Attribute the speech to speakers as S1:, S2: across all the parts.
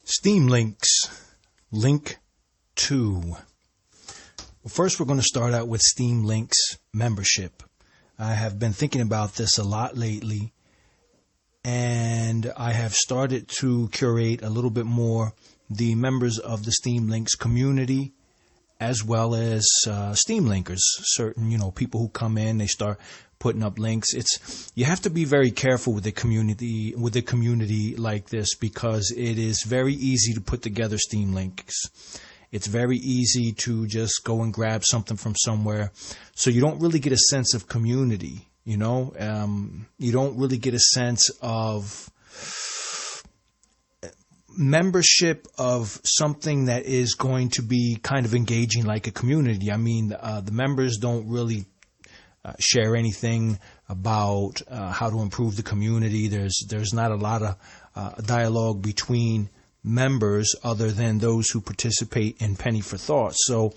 S1: Steem links, link 2. Well, first, we're going to start out with Steem links membership. I have been thinking about this a lot lately, and I have started to curate a little bit more the members of the Steem links community, as well as Steem linkers. Certain, people who come in, they start putting up links. You have to be very careful with the community like this, because it is very easy to put together Steem links. It's very easy to just go and grab something from somewhere. So you don't really get a sense of community, you don't really get a sense of membership of something that is going to be kind of engaging like a community. I mean, the members don't really share anything about how to improve the community. There's not a lot of dialogue between members other than those who participate in Penny for Thought. So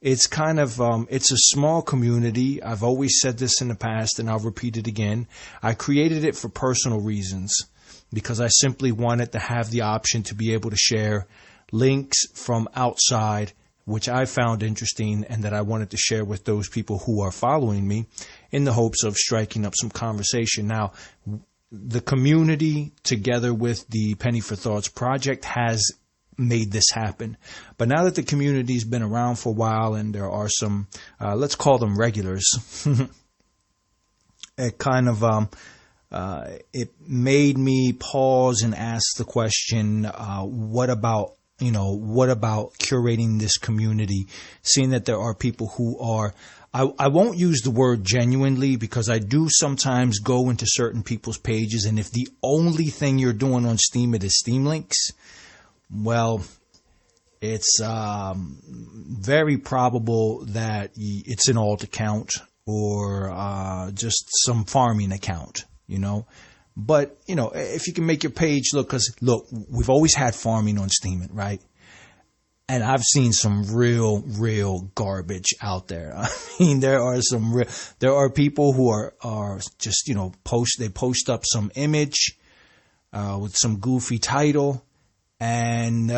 S1: it's kind of it's a small community. I've always said this in the past, and I'll repeat it again. I created it for personal reasons, because I simply wanted to have the option to be able to share links from outside, which I found interesting and that I wanted to share with those people who are following me, in the hopes of striking up some conversation. Now, the community, together with the Penny for Thoughts project, has made this happen. But now that the community's been around for a while and there are some, let's call them regulars, it kind of it made me pause and ask the question, what about curating this community, seeing that there are people who are, I won't use the word genuinely, because I do sometimes go into certain people's pages, and if the only thing you're doing on Steem is Steem links, well, it's very probable that it's an alt account or just some farming account, But, if you can make your page look, because, look, we've always had farming on Steem, right? And I've seen some real garbage out there. I mean, there are people who are just, they post up some image with some goofy title and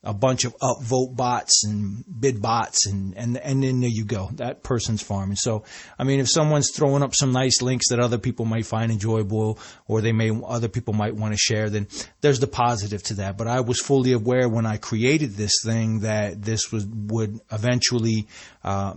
S1: a bunch of upvote bots and bid bots, and then there you go. That person's farming. So, I mean, if someone's throwing up some nice links that other people might find enjoyable, or other people might want to share, then there's the positive to that. But I was fully aware when I created this thing that this would eventually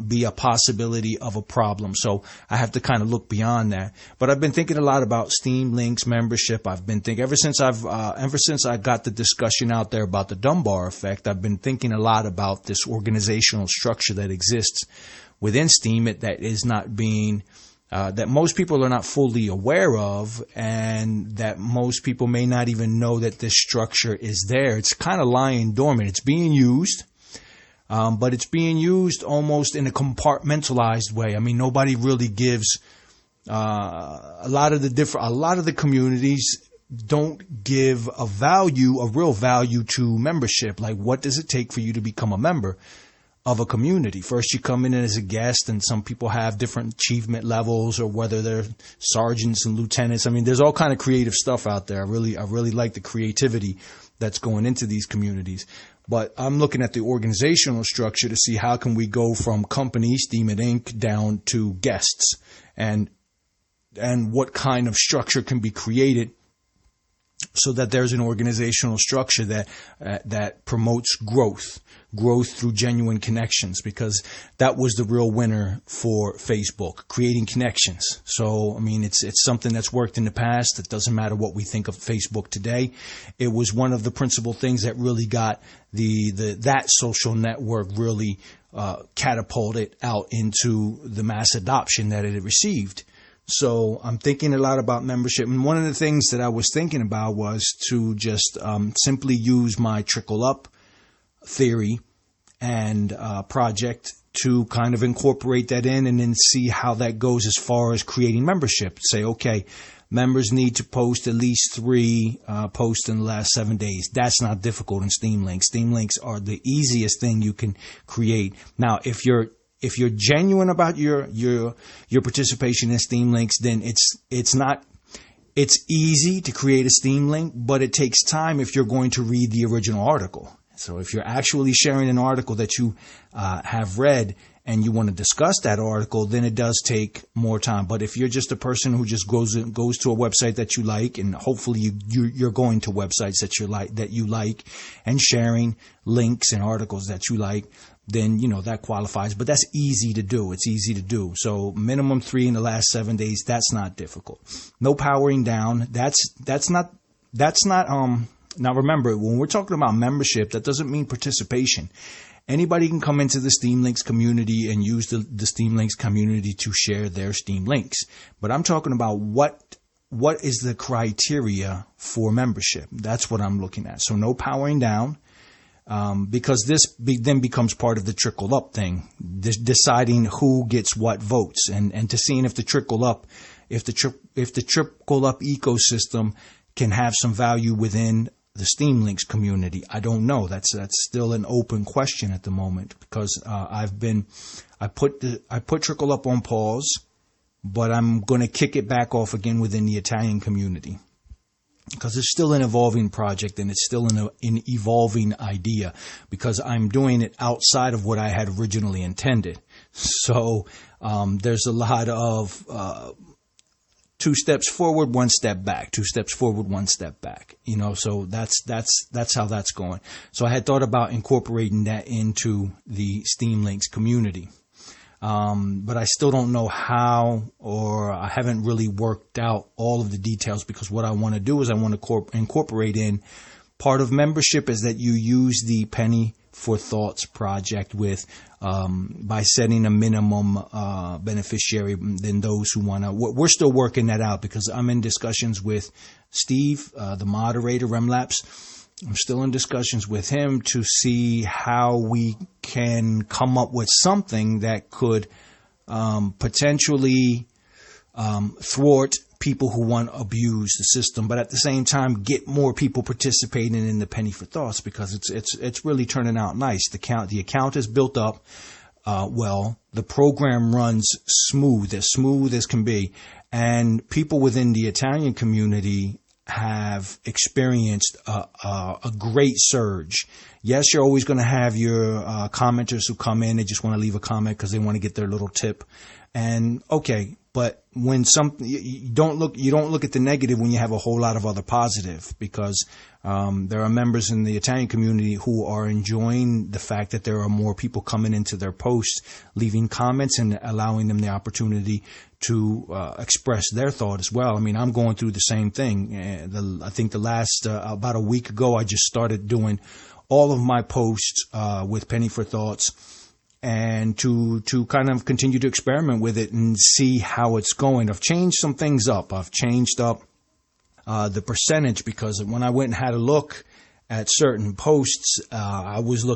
S1: be a possibility of a problem. So I have to kind of look beyond that. But I've been thinking a lot about Steem links membership. I've been thinking ever since I got the discussion out there about the Dunbar effect, I've been thinking a lot about this organizational structure that exists within Steem that is not being, that most people are not fully aware of, and that most people may not even know that this structure is there. It's kind of lying dormant. It's being used, but it's being used almost in a compartmentalized way. I mean, nobody really gives a lot of the communities don't give a real value to membership. Like, what does it take for you to become a member of a community? First, you come in as a guest, and some people have different achievement levels, or whether they're sergeants and lieutenants. I mean, there's all kind of creative stuff out there. I really like the creativity that's going into these communities. But I'm looking at the organizational structure to see how can we go from company, Steem It Inc., down to guests, and what kind of structure can be created so that there's an organizational structure that promotes growth through genuine connections, because that was the real winner for Facebook, creating connections. So, I mean, it's something that's worked in the past. It doesn't matter what we think of Facebook today. It was one of the principal things that really got that social network really catapulted out into the mass adoption that it received. So I'm thinking a lot about membership. And one of the things that I was thinking about was to just simply use my trickle up theory and project to kind of incorporate that in, and then see how that goes as far as creating membership. Say, okay, members need to post at least 3 posts in the last 7 days. That's not difficult in Steem links. Steem links are the easiest thing you can create. Now, if you're genuine about your participation in Steem links, then it's not It's easy to create a Steem link, but it takes time if you're going to read the original article. So if you're actually sharing an article that you have read and you want to discuss that article, then it does take more time. But if you're just a person who just goes to a website that you like, and hopefully you're going to websites that you like and sharing links and articles that you like, then, that qualifies. But that's easy to do. It's easy to do. So minimum 3 in the last 7 days, that's not difficult. No powering down. That's not, now remember, when we're talking about membership, that doesn't mean participation. Anybody can come into the Steem Links community and use the Steem Links community to share their Steem links. But I'm talking about what is the criteria for membership. That's what I'm looking at. So no powering down, because this then becomes part of the trickle up thing, deciding who gets what votes, and to seeing if the trickle up ecosystem can have some value within the Steem Links community. I don't know. That's still an open question at the moment, because I put Trickle Up on pause, but I'm going to kick it back off again within the Italian community, because it's still an evolving project and it's still an evolving idea, because I'm doing it outside of what I had originally intended. So there's a lot of 2 steps forward, 1 step back, 2 steps forward, 1 step back, so that's how that's going. So I had thought about incorporating that into the Steem Links community. But I still don't know how, or I haven't really worked out all of the details, because what I want to do is I want to incorporate in part of membership is that you use the Penny for Thoughts project by setting a minimum beneficiary than those who want to. We're still working that out, because I'm in discussions with Steve, the moderator, Remlapse. I'm still in discussions with him to see how we can come up with something that could potentially thwart people who want to abuse the system, but at the same time get more people participating in the Penny for Thoughts, because it's really turning out nice. The account is built up well. The program runs smooth as can be, and people within the Italian community have experienced a great surge. Yes, you're always going to have your commenters who come in, they just want to leave a comment because they want to get their little tip. And okay, but when you don't look at the negative when you have a whole lot of other positive, because there are members in the Italian community who are enjoying the fact that there are more people coming into their posts, leaving comments and allowing them the opportunity to express their thought as well. I mean, I'm going through the same thing. I think the last about a week ago, I just started doing all of my posts with Penny for Thoughts, and to kind of continue to experiment with it and see how it's going. I've changed some things up. I've changed up the percentage, because when I went and had a look at certain posts, I was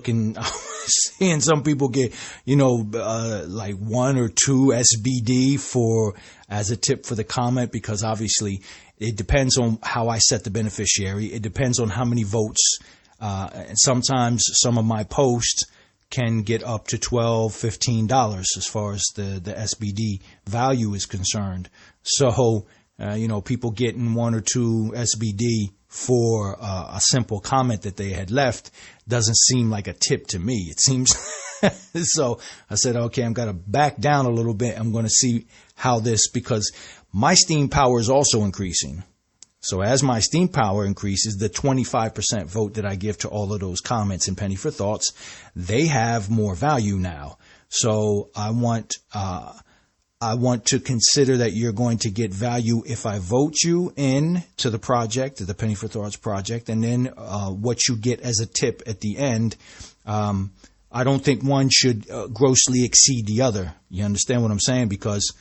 S1: seeing some people get, like 1 or 2 SBD as a tip for the comment, because obviously it depends on how I set the beneficiary. It depends on how many votes. And sometimes some of my posts can get up to $12, $15 as far as the SBD value is concerned. So, people getting 1 or 2 SBD for a simple comment that they had left doesn't seem like a tip to me. It seems so I said, okay, I'm going to back down a little bit. I'm going to see how this, because my Steem power is also increasing. So as my Steem power increases, the 25% vote that I give to all of those comments in Penny for Thoughts, they have more value now. So I want to consider that you're going to get value if I vote you in to the project, to the Penny for Thoughts project, and then what you get as a tip at the end. I don't think one should grossly exceed the other. You understand what I'm saying? Because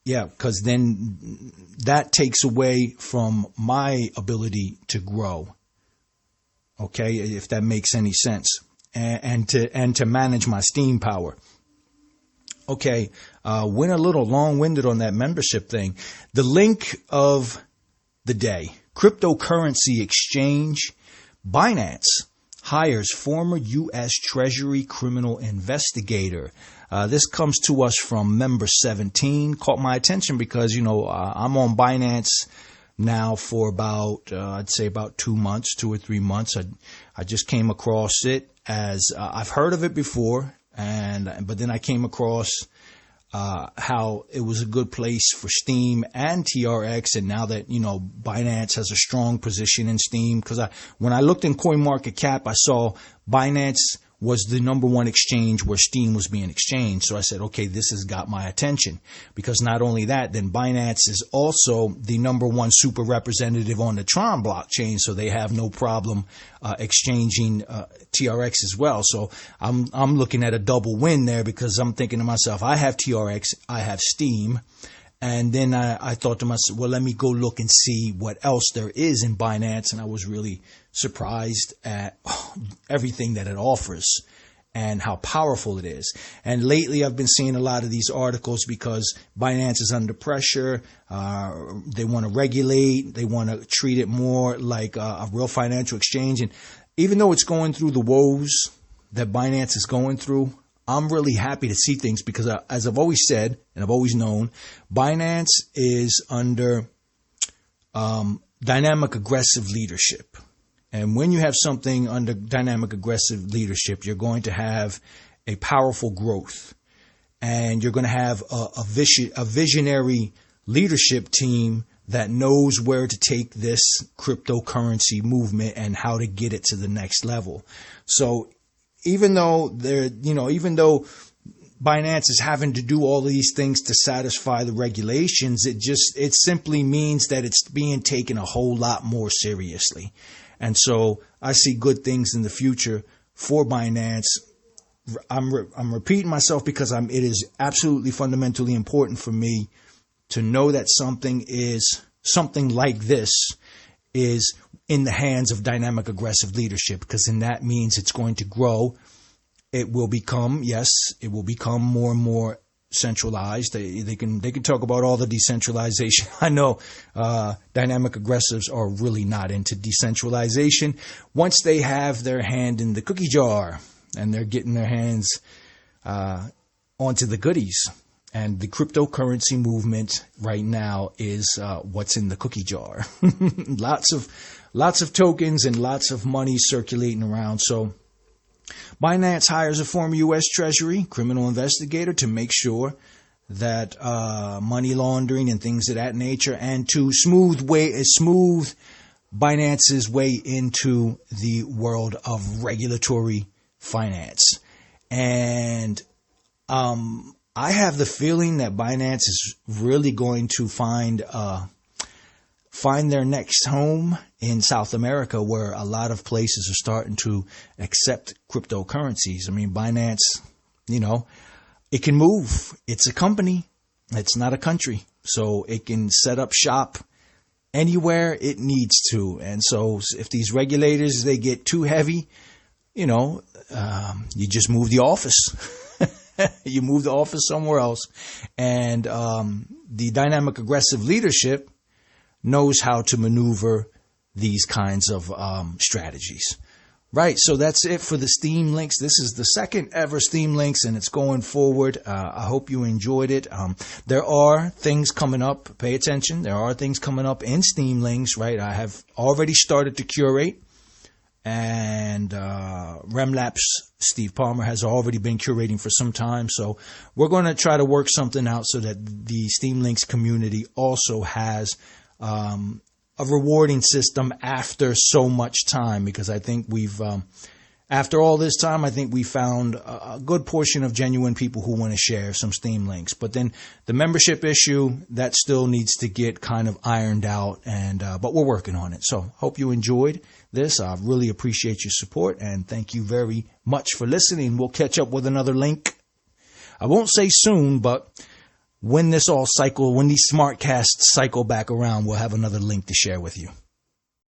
S1: because then that takes away from my ability to grow. Okay, if that makes any sense, and to manage my Steem power. Okay, went a little long-winded on that membership thing. The link of the day: cryptocurrency exchange Binance hires former U.S. Treasury criminal investigator. This comes to us from member 17. Caught my attention because, I'm on Binance now for about, I'd say about 2 months, 2 or 3 months. I just came across it as, I've heard of it before, but then I came across how it was a good place for Steem and TRX. And now that, Binance has a strong position in Steem, because when I looked in CoinMarketCap, I saw Binance was the number one exchange where Steem was being exchanged. So I said, okay, this has got my attention, because not only that, then Binance is also the number one super representative on the Tron blockchain. So they have no problem exchanging TRX as well. So I'm looking at a double win there, because I'm thinking to myself, I have TRX, I have Steem. And then I thought to myself, well, let me go look and see what else there is in Binance. And I was really surprised at everything that it offers and how powerful it is. And lately I've been seeing a lot of these articles because Binance is under pressure. They want to regulate. They want to treat it more like a real financial exchange. And even though it's going through the woes that Binance is going through, I'm really happy to see things, because as I've always said, and I've always known, Binance is under dynamic aggressive leadership. And when you have something under dynamic aggressive leadership, you're going to have a powerful growth, and you're going to have a visionary leadership team that knows where to take this cryptocurrency movement and how to get it to the next level. So even though Binance is having to do all of these things to satisfy the regulations, it simply means that it's being taken a whole lot more seriously. And so I see good things in the future for Binance. I'm repeating myself because it is absolutely fundamentally important for me to know that something like this is in the hands of dynamic aggressive leadership, because then that means it's going to grow. It will become more and more centralized. They can talk about all the decentralization. I know dynamic aggressives are really not into decentralization. Once they have their hand in the cookie jar and they're getting their hands onto the goodies. And the cryptocurrency movement right now is what's in the cookie jar. Lots of tokens and lots of money circulating around. So Binance hires a former U.S. Treasury criminal investigator to make sure that money laundering and things of that nature, and to smooth Binance's way into the world of regulatory finance. And I have the feeling that Binance is really going to find their next home in South America, where a lot of places are starting to accept cryptocurrencies. I mean, Binance, it can move. It's a company. It's not a country. So it can set up shop anywhere it needs to. And so if these regulators, they get too heavy, you just move the office. You move the office somewhere else. And the dynamic aggressive leadership knows how to maneuver these kinds of strategies. Right, so that's it for the Steem links. This is the second ever Steem links, and it's going forward. I hope you enjoyed it. There are things coming up. Pay attention. There are things coming up in Steem links, right? I have already started to curate. And Remlapse Steve Palmer has already been curating for some time. So we're going to try to work something out so that the Steem Links community also has a rewarding system after so much time, because I think after all this time, I think we found a good portion of genuine people who want to share some Steem links. But then the membership issue, that still needs to get kind of ironed out, but we're working on it. So hope you enjoyed this. I really appreciate your support, and thank you very much for listening. We'll catch up with another link. I won't say soon, but when these SmartCasts cycle back around, we'll have another link to share with you.